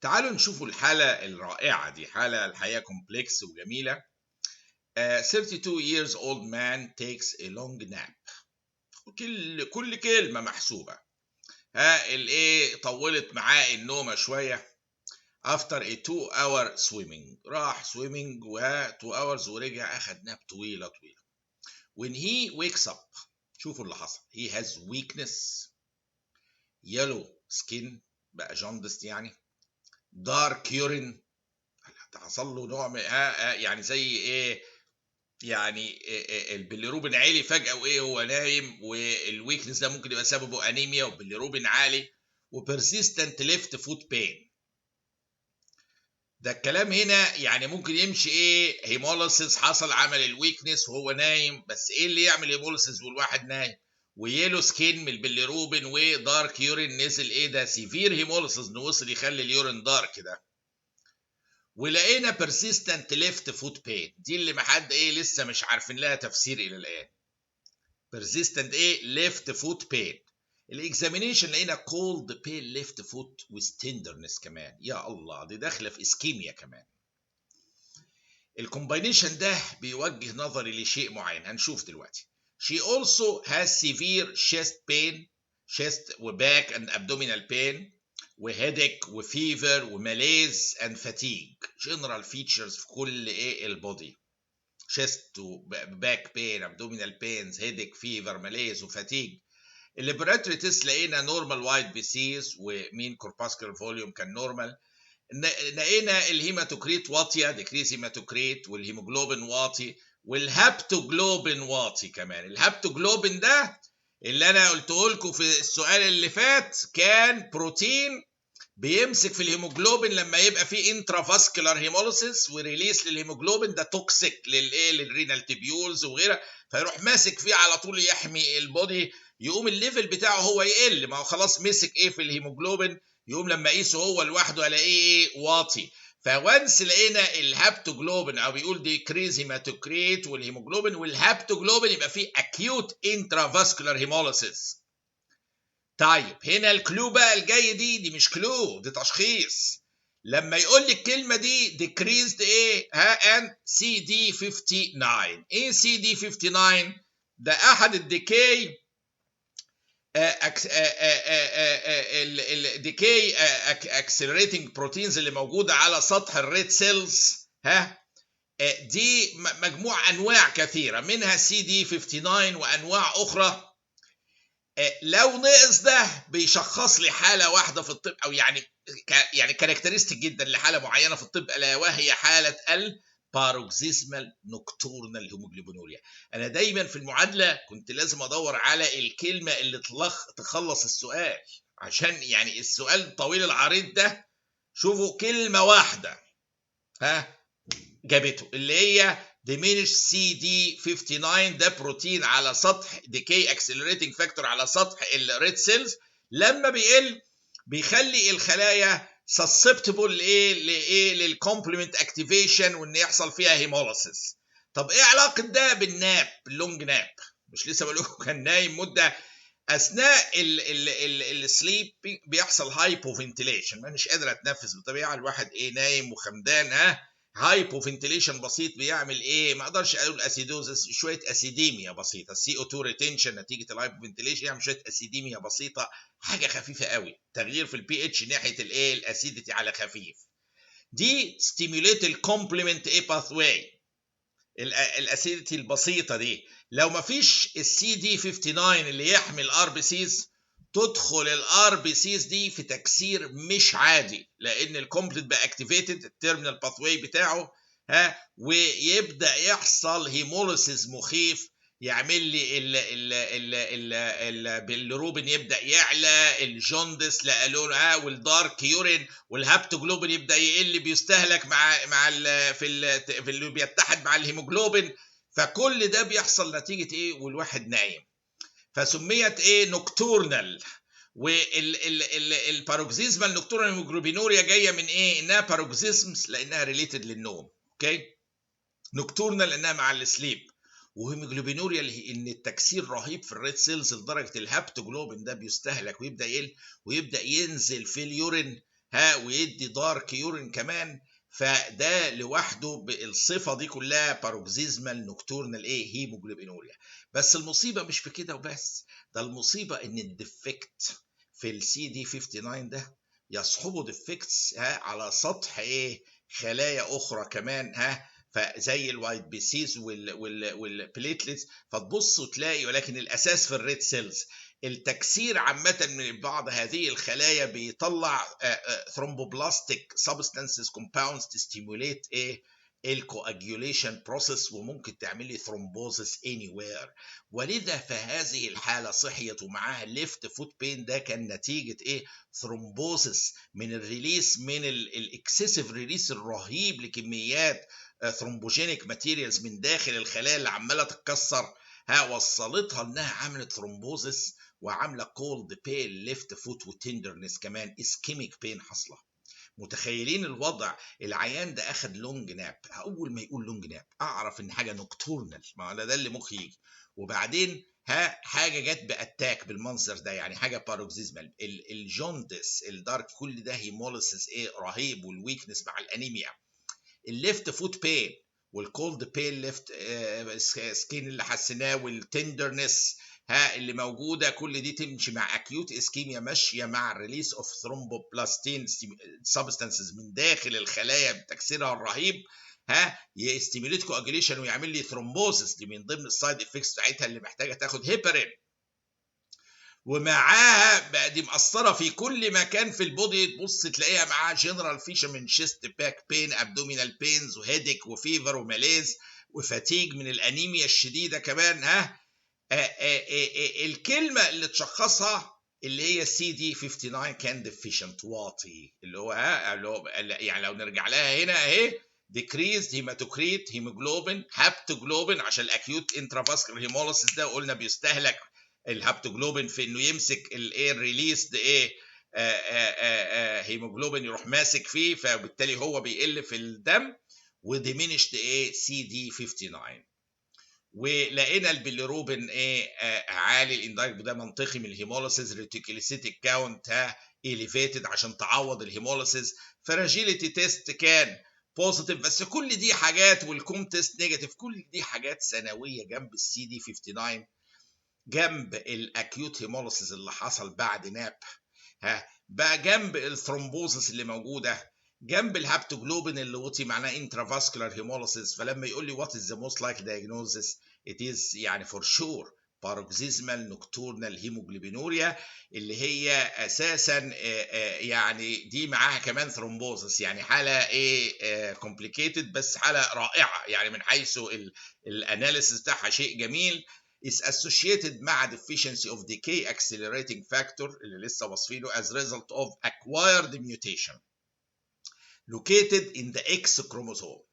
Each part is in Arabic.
تعالوا نشوفوا الحالة الرائعة دي، حالة الحقيقة كومبلكس وجميلة. 32 years old man takes a long nap. كل كلمة محسوبة. الايه طولت معاه النومة شوية. after a 2-hour swimming، راح swimming و 2 hours ورجع أخد ناب طويلة. when he wakes up، شوفوا اللي حصل. he has weakness، yellow skin، بقى جاندست يعني، dark urine، حصل له نوع من يعني زي ايه، يعني البيليروبين عالي فجأة وايه هو نايم، والويكنس ده ممكن يبقى سببه انيميا وبيليروبين عالي وبرسيستنت ليفت فوت بين. ده الكلام هنا يعني ممكن يمشي ايه، هيموليسيس حصل عمل الويكنس وهو نايم، بس ايه اللي يعمل هيموليسيس والواحد نايم؟ ويلو سكين من البيليروبين ودارك يورين نزل، ايه ده؟ سيفير هيموليسيس وصل يخلي اليورين دارك ده. ولقينا persistent left foot pain، دي اللي محد ايه لسه مش عارفين لها تفسير الى الان. persistent ايه left foot pain. الاكزامينيشن لقينا cold pain left foot with tenderness كمان. يا الله، دي داخله في اسكيميا كمان. الكومباينيشن ده بيوجه نظري لشيء معين هنشوف دلوقتي. she also has severe chest pain، chest وباك and abdominal pain وهيدك وفيفر وماليز and fatigue. general features في كل ايه البودي، chest وباك بين، abdominal pains، هيدك، فيفر، ماليز وفاتيج. الليبراتوري تيست لقينا نورمال وايت بيسيز ومين كورباسكولار فوليوم كان نورمال. لقينا الهيماتوكريت واطيه، ديكريز هيماتوكريت، والهيموجلوبين واطي، والهابتوجلوبين واطي كمان. الهابتوجلوبين ده اللي انا قلته لكم في السؤال اللي فات كان بروتين بيمسك في الهيموجلوبين لما يبقى فيه انترافاسكولار هيموليسيس وريليس للهيموجلوبين ده توكسيك للايه للرينال تيبيولز وغيرها، فيروح ماسك فيه على طول يحمي البودي، يقوم الليفل بتاعه هو يقل، ما هو خلاص مسك ايه في الهيموجلوبين، يقوم لما اقيسه هو لوحده الاقيه ايه واطي. فوانس لقينا الهابتوجلوبين او بيقول ديكريز هيماتوكريت والهيموجلوبين والهابتوجلوبين يبقى فيه اكيوت انترافاسكولار هيموليسيس. طيب هنا الكلو بقى الجاي، دي مش كلو، دي تشخيص. لما يقول لي الكلمه دي decreased ايه ان سي دي 59. ايه سي دي 59 ده؟ احد الديكي الديكي اكسلريتنج بروتينز اللي موجوده على سطح الريد سيلز. دي مجموعه انواع كثيره منها سي دي 59 وانواع اخرى. لو نقص ده بيشخص لي حاله واحده في الطب، او يعني كاركترستيك جدا لحاله معينه في الطب، الا وهي حاله الباروكسيزمال نوكتورنال هيموجلوبينوريا. انا دايما في المعادله كنت لازم ادور على الكلمه اللي تخلص السؤال، عشان يعني السؤال الطويل العريض ده شوفوا كلمه واحده جابته، اللي هي diminished CD59. ده بروتين على سطح decay accelerating factor على سطح الريد سيلز، لما بيقل بيخلي الخلايا susceptible للكومبلمنت اكتيفيشن وان يحصل فيها هيموليسيس. طب ايه علاقه ده بالناب، اللونج ناب؟ مش لسه بقول لكم كان نايم مده؟ اثناء السليب بيحصل هايبو فنتيليشن، مش قادر اتنفس بالطبيعه، الواحد ايه نايم وخمدان. هايبو فنتيليشن بسيط بيعمل ايه؟ ما اقدرش اقول اسيدوزس، شويه اسيديميا بسيطه، سي او 2 ريتنشن نتيجه الهايبو فنتيليشن، يعمل شويه اسيديميا بسيطه، حاجه خفيفه قوي، تغيير في البي اتش ناحيه الايه الاسيديتي على خفيف. دي ستيموليت الكومبلمنت اي باثواي، الاسيديتي البسيطه دي. لو ما فيش السي دي 59 اللي يحمي الار بي سيز، تدخل الار بي سيز دي في تكسير مش عادي، لان الكومبليت بقى اكتيفيتد التيرمينال باثواي بتاعه، ويبدا يحصل هيموليسيس مخيف، يعمل لي البيليروبين يبدا يعلى، الجوندس لالون والدارك يورين، والهابتوجلوبين يبدا يقل، بيستهلك مع في اللي بيتحد مع الهيموجلوبين. فكل ده بيحصل نتيجه ايه والواحد نايم، فسميت ايه نوكتورنال. والباروكسيزمال نوكتورنال هيموجلوبينوريا جايه من ايه؟ انها باروكسيزمز لانها ريليتد للنوم، اوكي، نوكتورنال لانها مع السليب، وهيموجلوبينوريا ان التكسير رهيب في الريد سيلز لدرجه الهابتوجلوبين ده بيستهلك ويبدا يقل ويبدا ينزل في اليورين ويدي دارك يورين كمان. فده لوحده بالصفه دي كلها باروكسيزمال نوكتورنال هيموجلوبينوريا. بس المصيبه مش في كده وبس، ده المصيبه ان الديفكت في السي دي 59 ده يصحبه ديفكتس على سطح خلايا اخرى كمان فزي الوايت بيسيز والبليتلتس. فتبص وتلاقي، ولكن الاساس في الريد سيلز. التكسير عامة من بعض هذه الخلايا بيطلع ثرومبوبلاستيك سبستانسز كومباوندز تستيموليت الكواجيوليشن بروسيس، وممكن تعمل لي ثرومبوزس اني وير. ولذا فهذه الحالة صحيت ومعاها الليفت فوت بين، ده كان نتيجة ثرومبوزس من الريليس، من الاكسسيف ريليس الرهيب لكميات ثرومبوجينيك ماتيريالز من داخل الخلايا اللي عمالة تتكسر، وصلتها انها عملت ثرومبوزس وعامله كولد بين ليفت فوت وتندرنس كمان، اسكيميك بين حصله. متخيلين الوضع؟ العيان ده اخد لونج ناب. اول ما يقول لونج ناب اعرف ان حاجه نوكتورنال، ما ده اللي مخي يجي. وبعدين حاجه جت باتاك بالمنظر ده، يعني حاجه باروكسيزمال، الجوندس، الدارك، كل ده هيموليسيس رهيب، والويكنس مع الانيميا. الليفت فوت بين والكولد بين ليفت سكين اللي حسيناه، والتندرنس اللي موجوده، كل دي تمشي مع اكيوت اسكيميا، ماشيه مع الريليس اوف ثرومبوبلاستين سبستانسز من داخل الخلايا بتكسيرها الرهيب، يستيميليت كواجيليشن ويعمل لي ثرومبوزس. دي من ضمن السايد افكتس بتاعتها اللي محتاجه تاخد هيبرين. ومعاها بقى دي مأثرة في كل مكان في البودي، تبص تلاقيها معاها جنرال فيشن من شيست باك بين، ابدومينال بينز، وهيديك، وفيفر، وماليز، وفاتيج من الانيميا الشديده كمان. الكلمه اللي تشخصها اللي هي سي دي 59 كان ديفيشنت، واطي، اللي هو يعني لو نرجع لها هنا اهي، decreased hematocrit hemoglobin هابتوجلوبين، عشان الاكيوت انترافاسكولار هيموليسيس ده قلنا بيستهلك الهابتوجلوبين في انه يمسك الاير ريليس هيموجلوبين، يروح ماسك فيه، فبالتالي هو بيقل في الدم، وديمينشت سي دي 59. ولقينا البيليروبين عالي، الاندايركت ده منطقي من الهيموليسيس، ريتيكوليسيتيك كاونت اليفيتد عشان تعوض الهيموليسيس، فراجيليتي تيست كان بوزيتيف. بس كل دي حاجات، والكوم تيست نيجاتيف، كل دي حاجات ثانويه جنب السي دي 59، جنب الاكيوت هيموليسيس اللي حصل بعد ناب، بقى جنب الثرومبوزس اللي موجوده، جنب الهابتوجلوبين اللي وطي معناه انترافاسكولار هيموليسيس. فلما يقول لي وات از ذا موست لايك دايجنوزس، ات از يعني فور شور باروكسيزمال نوكتورنال هيموجلوبينوريا، اللي هي اساسا يعني دي معاها كمان ثرومبوزس، يعني حاله كومبليكيتد، بس حاله رائعه يعني من حيث الاناليسيس بتاعها شيء جميل. is associated مع deficiency of decay accelerating factor اللي لسه واصفينه as result of acquired mutation located in the X chromosome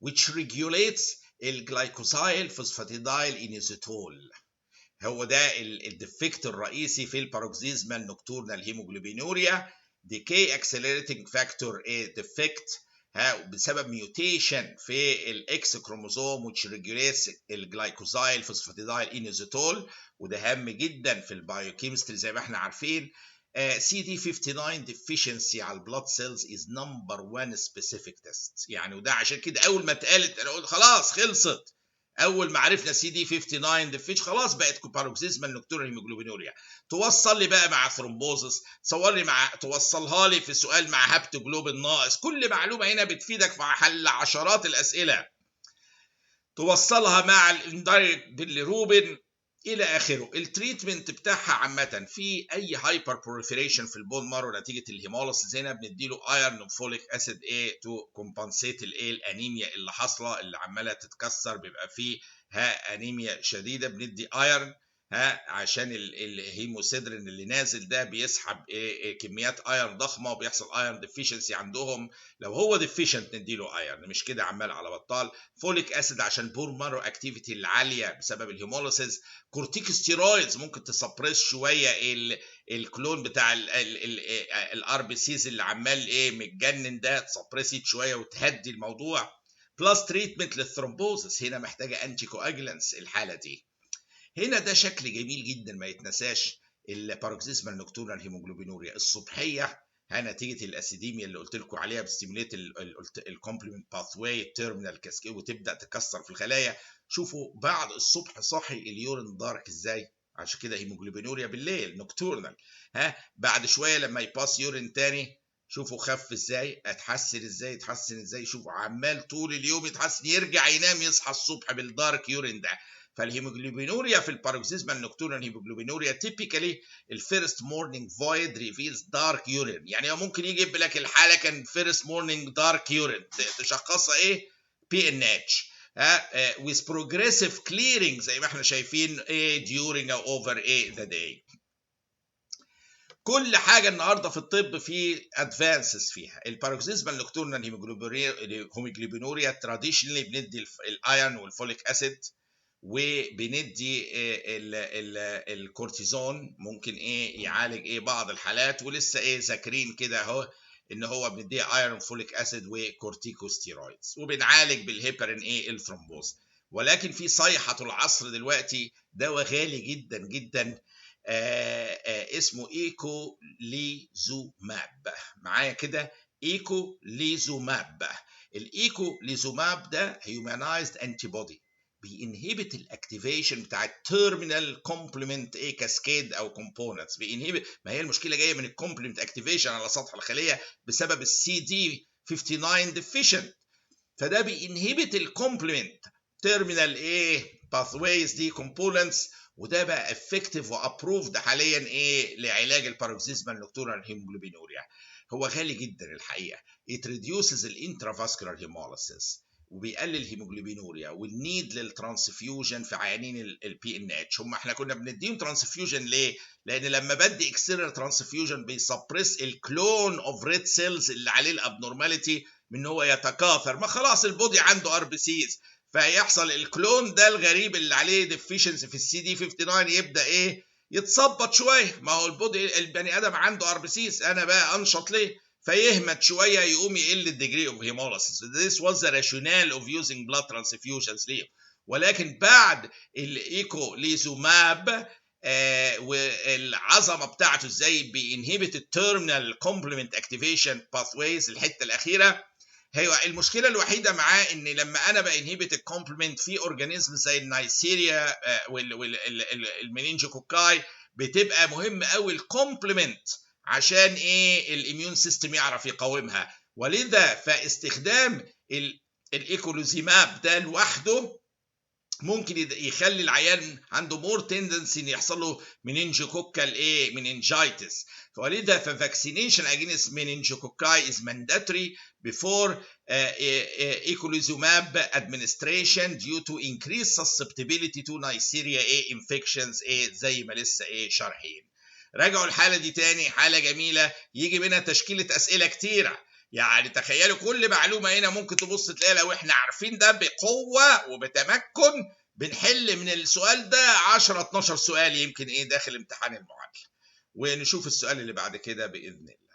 which regulates الجلايكوزايل فوسفاتيدايل انيزيتول. هو ده الديفكت الرئيسي في الباروكسيزمال نوكتورنال هيموجلوبينوريا. decay accelerating factor defect بسبب ميوتيشن في الاكس كروموزوم which regulates الجلايكوزايل فوسفاتيدايل انيزيتول، وده هام جدا في البايوكيمستري زي ما احنا عارفين. CD59 deficiency على البلاد سيلز is number one specific test، يعني وده عشان كده اول ما اتقالت انا قلت خلاص خلصت. اول ما عرفنا CD59 ديفيش خلاص بقت باروكسيزمال نوكتورنال هيموجلوبينوريا. توصل لي بقى مع ثرومبوزس، تصور لي مع، توصلها لي في السؤال مع هابتوجلوبين ناقص، كل معلومه هنا بتفيدك في حل عشرات الاسئله. توصلها مع الاندايركت بالروبين الى اخره. التريتمنت بتاعها عامه في اي هايبر بروليفريشن في البون مارو نتيجه الهيموليسيس، هنا بنديله ايرون وفوليك اسيد تو كومبنسيت الانيميا اللي حاصله، اللي عماله تتكسر، بيبقى فيه انيميا شديده، بندي ايرون عشان الهيموسيدرين اللي نازل ده بيسحب كميات ايرون ضخمه، وبيحصل ايرون ديفيشنسي عندهم. لو هو ديفيشنت نديله ايرون، مش كده عمال على بطال. فوليك اسيد عشان بون مارو اكتيفيتي العاليه بسبب الهيموليسيس. كورتيكوستيرويدز ممكن تسبريس شويه الكلون بتاع الار بي سيز اللي عمال متجنن ده، تسبريسيت شويه وتهدي الموضوع. بلس تريتمنت للثرومبوزس، هنا محتاجه انتي كواجلانس الحاله دي. هنا ده شكل جميل جدا ما يتنساش، الباروكسيزمال نوكتورنال هيموجلوبينوريا الصبحيه نتيجه الاسيديميا اللي قلت لكم عليها بستيموليت الكومبلمنت باثواي التيرمينال كاسكيد وتبدا تكسر في الخلايا. شوفوا بعد الصبح صاحي اليورين دارك ازاي، عشان كده هيموجلوبينوريا بالليل نوكتورنال. بعد شويه لما يباس يورين تاني شوفوا خف ازاي، اتحسن ازاي، اتحسن ازاي، شوفوا عمال طول اليوم يتحسن، يرجع ينام يصحى الصبح بالدارك يورين ده. فالهيموجلوبينوريا في الباروكسيزمال نوكتورنال هيموجلوبينوريا تيبيكالي الفيرست مورنينج فويد ريفيلز دارك يورين. يعني ممكن يجيب لك الحاله كان فيرست مورنينج دارك يورين تشخصها ايه؟ بي ان اتش. with progressive clearing زي ما احنا شايفين ايه during or over ايه the day. كل حاجه النهارده في الطب في ادفانسز فيها. الباروكسيزمال نوكتورنال هيموجلوبينوريا تراديشنالي بندي الايرون والفوليك اسيد، وبندي الكورتيزون ممكن ايه يعالج ايه بعض الحالات، ولسه ايه ذاكرين كده اهو ان هو بنديه ايرون فوليك اسيد وكورتيكوستيرويدز، وبنعالج بالهيبرين ايه الثرومبوز. ولكن في صيحه العصر دلوقتي دواء غالي جدا جدا اسمه ايكوليزوماب. معايا كده ايكوليزوماب. الايكوليزوماب ده هيومانايزد انتي بودي بينهبت الاكتيفيشن بتاع التيرمينال كومبلمنت ايه كاسكيد او كومبوننتس. بينهبت، ما هي المشكله جايه من الكومبلمنت اكتيفيشن على سطح الخليه بسبب السي دي 59 ديفيشنت. فده بينهبت الكومبلمنت تيرمينال ايه باثويز دي كومبوننتس، وده بقى افكتيف وابروفد حاليا ايه لعلاج الباروكسيزمال نوكتورنال هيموجلوبينوريا. هو غالي جدا الحقيقه. it reduces الانترافاسكولار هيموليسيس وبيقلل الهيموجلوبينوريا والنيد للترانسفيوجن في عيانين البي ان اتش. احنا كنا بنديهم ترانسفيوجن ليه؟ لان لما بدي اكسترنال ترانسفيوجن بيسبريس الكلون اوف ريد سيلز اللي عليه الابنورماليتي من هو يتكاثر. ما خلاص البودي عنده ار بي سيز، فيحصل الكلون ده الغريب اللي عليه ديفيشنسي في السي دي 59 يبدا ايه يتظبط شويه. ما هو البودي البني ادم عنده ار بي سيز، انا بقى انشط ليه؟ فيهمت شويه يقوم يقل الديجري اوف هيموليسيس. This was the rationale of using blood transfusions ليه. ولكن بعد الايكوليزوماب والعظمه بتاعته ازاي بينهبت التيرمينال كومبلمنت اكتيفيشن باثويز الحته الاخيره. هي المشكله الوحيده معاه ان لما انا بانهبت الكومبلمنت في اورجانيزم زي النايسيريا والمنينجوكوكاي بتبقى مهم قوي الكومبلمنت عشان ايه الاميون سيستم يعرف يقاومها. ولذا فاستخدام الايكولوزيماب ده لوحده ممكن يخلي العيان عنده مور تندنسي ان يحصل له منينجوكوكال ايه منينجايتس. ولذا فاكسينيشن اجينست منينجوكوكاي از مانداتوري بيفور ايكوليزوماب ادمنستريشن due to increased susceptibility to Neisseria A infections ايه زي ما لسه ايه شارحين. راجعوا الحاله دي تاني، حاله جميله يجي منها تشكيله اسئله كتيره. يعني تخيلوا كل معلومه هنا ممكن تبص تلاقي لو احنا عارفين ده بقوه وبتمكن بنحل من السؤال ده 10 12 سؤال يمكن ايه داخل امتحان المعادله. ونشوف السؤال اللي بعد كده باذن الله.